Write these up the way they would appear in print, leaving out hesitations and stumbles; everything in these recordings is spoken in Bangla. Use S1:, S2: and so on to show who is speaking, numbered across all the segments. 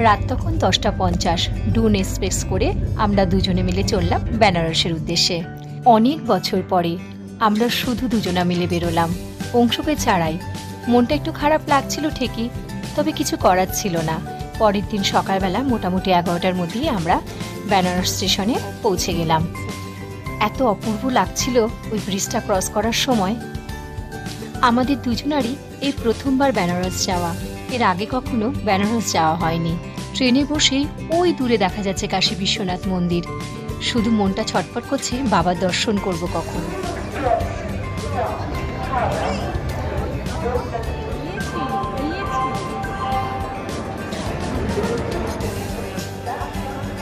S1: রাত তখন 10:50। ডুন এক্সপ্রেস করে আমরা দুজনে মিলে চললাম বেনারসের উদ্দেশ্যে। অনেক বছর পরে আমরা শুধু দুজনা মিলে বেরোলাম, অংশুকে ছাড়াই। মনটা একটু খারাপ লাগছিল ঠিকই, তবে কিছু করার ছিল না। পরের দিন সকালবেলা মোটামুটি 11টার মধ্যেই আমরা বেনারস স্টেশনে পৌঁছে গেলাম। এত অপূর্ব লাগছিল ওই ব্রিজটা ক্রস করার সময়। আমাদের দুজনারই এই প্রথমবার বেনারস যাওয়া, এর আগে কখনো বেনারস যাওয়া হয়নি। ট্রেনে বসেই ওই দূরে দেখা যাচ্ছে কাশী বিশ্বনাথ মন্দির। শুধু মনটা ছটফট করছে বাবার দর্শন করব কখন।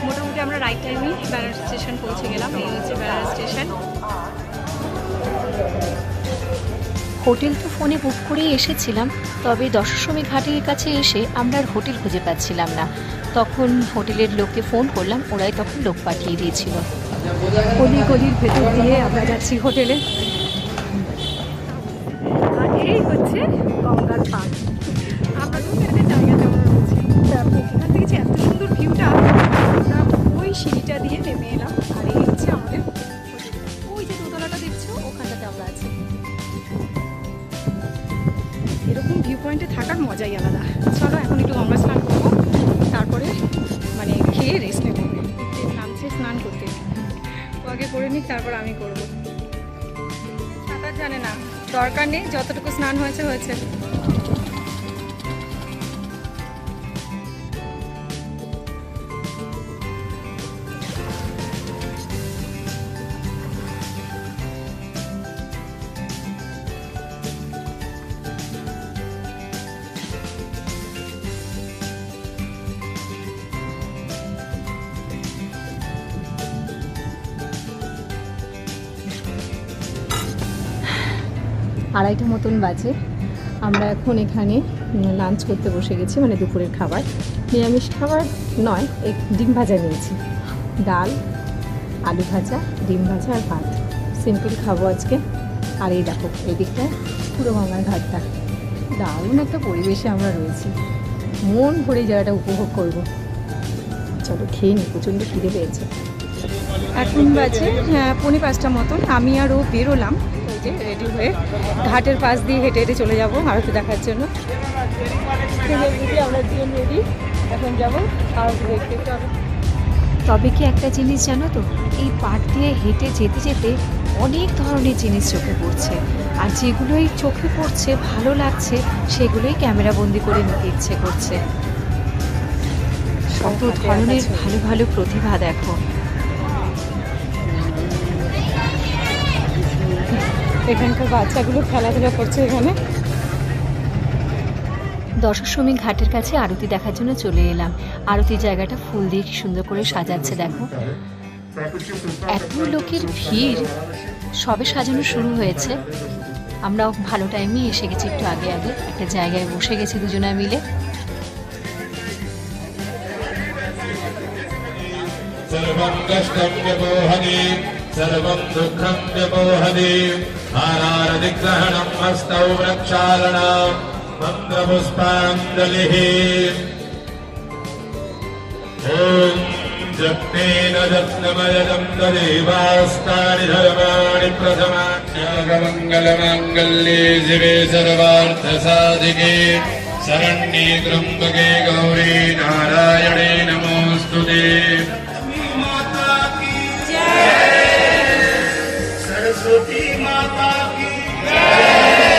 S1: মোটামুটি আমরা রাইট টাইমে বেনারস স্টেশন পৌঁছে গেলাম। এই হচ্ছে বেনারস স্টেশন। হোটেল তো ফোনে বুক করেই এসেছিলাম, তবে দশাশ্বমেধ ঘাটের কাছে এসে আমরা আর হোটেল খুঁজে পাচ্ছিলাম না। তখন হোটেলের লোককে ফোন করলাম, ওরাই তখন লোক পাঠিয়ে দিয়েছিল। গলির ভেতর দিয়ে আমরা যাচ্ছি হোটেলে। আর এই হচ্ছে গঙ্গার পাড়। আমরা তো একটা জায়গাতে রয়েছি, এখান থেকে যে এত সুন্দর ভিউটা, আমরা ওই সিঁড়িটা দিয়ে নেমে এলাম। আর এই হচ্ছে আমাদের ওই যে দোতলাটা দেখছো, ওখানটাতে আমরা আছি। এরকম ভিউ পয়েন্টে থাকার মজাই আলাদা। চলো এখন একটু গঙ্গা স্নান করবো, তারপরে মানে খেয়ে রেস্ট নেবো। নামছে স্নান করতে, ও আগে করে নিক, তারপর আমি করবো। সাঁতার জানে না, দরকার নেই, যতটুকু স্নান হয়েছে হয়েছে। আড়াইটা মতন বাজে। আমরা এখন এখানে লাঞ্চ করতে বসে গেছি, মানে দুপুরের খাবার। নিরামিষ খাবার নয়, ডিম ভাজা নিয়েছি, ডাল, আলু ভাজা, ডিম ভাজা আর ভাত। সিম্পল খাবো আজকে। আর এই দেখো এদিকটায় পুরো গঙ্গার ঘাটটা, দারুণ একটা পরিবেশে আমরা রয়েছি। মন ভরে জায়গাটা উপভোগ করব। চলো খেয়ে নিই, প্রচণ্ড খিদে পেয়েছে। এখন বাজে 4:45 মতন। আমি আর ও বেরোলাম রেডি হয়ে, ঘাটের পাশ দিয়ে হেঁটে হেঁটে চলে যাবো আরতি দেখার জন্য। আমরা দুজন রেডি, এখন যাবো আরতি দেখতে। তবে কি একটা জিনিস জানো তো, এই পাড় দিয়ে হেঁটে যেতে যেতে অনেক ধরনের জিনিস চোখে পড়ছে, আর যেগুলোই চোখে পড়ছে ভালো লাগছে সেগুলোই ক্যামেরা বন্দি করে নিতে ইচ্ছে করছে। কত ধরনের ভালো ভালো প্রতিভা দেখো। এখানকার বাচ্চাগুলো খেলাধুলা করছে এখানে। দশাশ্বমেধ ঘাটের কাছে আরতি দেখার জন্য চলে এলাম। আরতির জায়গাটা ফুল দিয়ে কি সুন্দর করে সাজাচ্ছে দেখো। এত লোকের ভিড়, সবে সাজানো শুরু হয়েছে। আমরাও ভালো টাইমে এসে গেছি, একটু আগে আগে একটা জায়গায় বসে গেছি দুজনে মিলে।
S2: सर्वं दुःखं व्यपोहति आरारदिग्रहणं हस्तौ प्रक्षालनं मन्त्रपुष्पाञ्जलिः ॐ जप्तेन जप्तमयजं तदेवास्तानि धर्माणि प्रथमान्यागमङ्गलमाङ्गल्ये शिवे सर्वार्थसाधिके शरण्ये त्र्यम्बके गौरी नारायणे नमोऽस्तुते। सरस्वती माता की जय।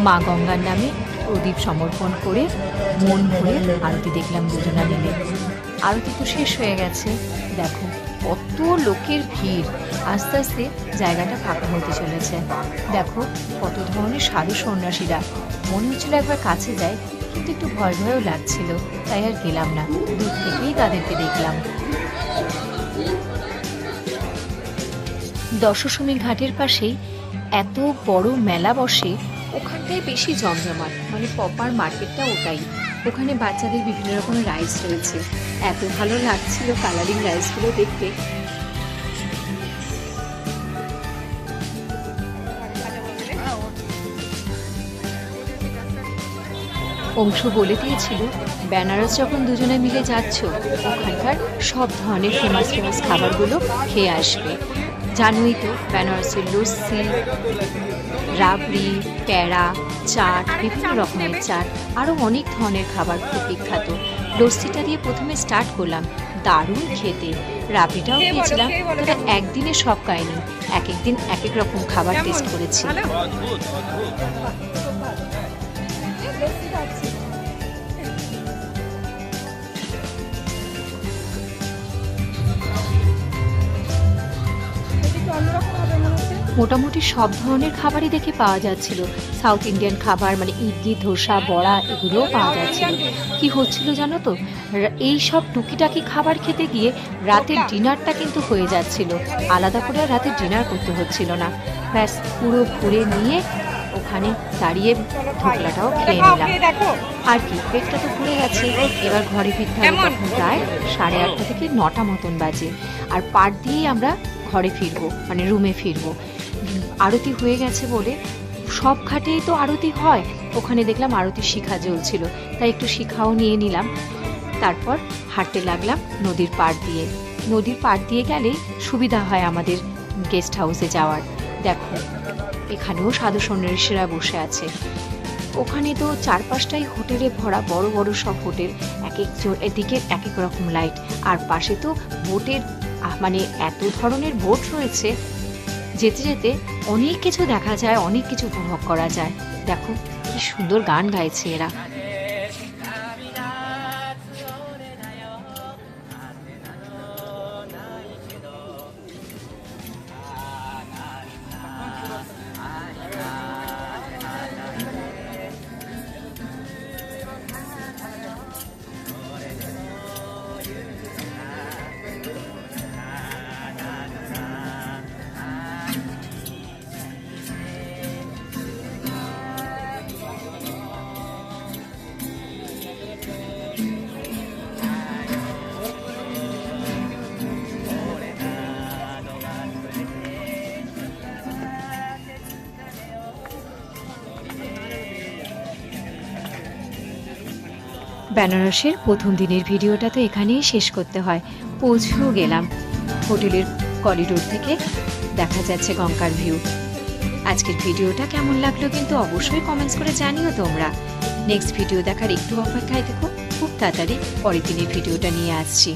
S1: মা গঙ্গার নামে প্রদীপ সমর্পণ করে মন ভরে আরতি দেখলাম দুজনা মিলে। আরতি তো শেষ হয়ে গেছে, দেখো কত লোকের ভিড়, আস্তে আস্তে জায়গাটা ফাঁকা হতে চলেছে। দেখো কত ধরনের সাধু সন্ন্যাসীরা, মনে হচ্ছিল একবার কাছে যায়, কিন্তু একটু ভয় ভয়ও লাগছিল, তাই আর গেলাম না, দূর থেকেই তাদেরকে দেখলাম। দশসমী ঘাটের পাশেই এত বড় মেলা বসে, ওখানটায় বেশি জমজমাট, মানে পপার মার্কেটটা ওটাই। ওখানে বাচ্চাদের বিভিন্ন রকমের রাইস রয়েছে, এত ভালো লাগছিল কালারিং রাইসগুলো দেখতে। অংশু বলে দিয়েছিল বেনারস যখন দুজনে মিলে যাচ্ছ, ওখানকার সব ধরনের ফেমাস ফেমাস খাবারগুলো খেয়ে আসবে। জানোই তো বেনারসের লস্যি, রাবড়ি, প্যাড়া, চাট, বিভিন্ন রকমের চাট, আরও অনেক ধরনের খাবার খুব বিখ্যাত। লস্যিটা দিয়ে প্রথমে স্টার্ট করলাম, দারুণ খেতে। রাবড়িটাও খেয়েছিলাম, তবে একদিনে সব খাইনি, এক একদিন এক এক রকম খাবার টেস্ট করেছি। মোটামুটি সব ধরনের খাবারই দেখে পাওয়া যাচ্ছিল। সাউথ ইন্ডিয়ান খাবার, মানে ইডলি, ধোসা, বড়া, এগুলোও পাওয়া যাচ্ছিল। কি হচ্ছিল জানো তো, এই সব টুকিটাকি খাবার খেতে গিয়ে রাতের ডিনারটা কিন্তু হয়ে যাচ্ছিল, আলাদা করে রাতের ডিনার করতে হচ্ছিল না। ব্যাস পুরো ঘুরে নিয়ে ওখানে দাঁড়িয়ে ঢোকলাটাও খেয়ে নিলাম। আর কি, পেটটা তো ভরে গেছে, এবার ঘরে ফিরতে হবে তখন প্রায় 8:30 থেকে 9টা মতন বাজে। আর পার দিয়েই আমরা ঘরে ফিরবো, মানে রুমে ফিরবো। আরতি হয়ে গেছে বলে সব ঘাটেই তো আরতি হয়, ওখানে দেখলাম আরতির শিখা জ্বলছিল, তাই একটু শিখাও নিয়ে নিলাম। তারপর হাঁটতে লাগলাম নদীর পাড় দিয়ে। নদীর পাড় দিয়ে গেলে সুবিধা হয় আমাদের গেস্ট হাউসে যাওয়ার। দেখো এখানেও সাধু সন্ন্যাসীরা বসে আছে। ওখানে তো চারপাশটাই হোটেলে ভরা, বড় বড় সব হোটেল, এক এক এদিকে এক এক রকম লাইট, আর পাশে তো বোটের, মানে এত ধরনের বোট রয়েছে, যেতে যেতে অনেক কিছু দেখা যায়, অনেক কিছু উপভোগ করা যায়। দেখো কি সুন্দর গান গাইছে এরা। বেনারসের প্রথম দিনের ভিডিওটা তো এখানেই শেষ করতে হয়। পৌঁছেও গেলাম, হোটেলের করিডোর থেকে দেখা যাচ্ছে গঙ্গার ভিউ। আজকের ভিডিওটা কেমন লাগলো কিন্তু অবশ্যই কমেন্টস করে জানিও তোমরা। নেক্সট ভিডিও দেখার একটু অপেক্ষায় থেকো, খুব তাড়াতাড়ি পরের দিনের ভিডিওটা নিয়ে আসছি।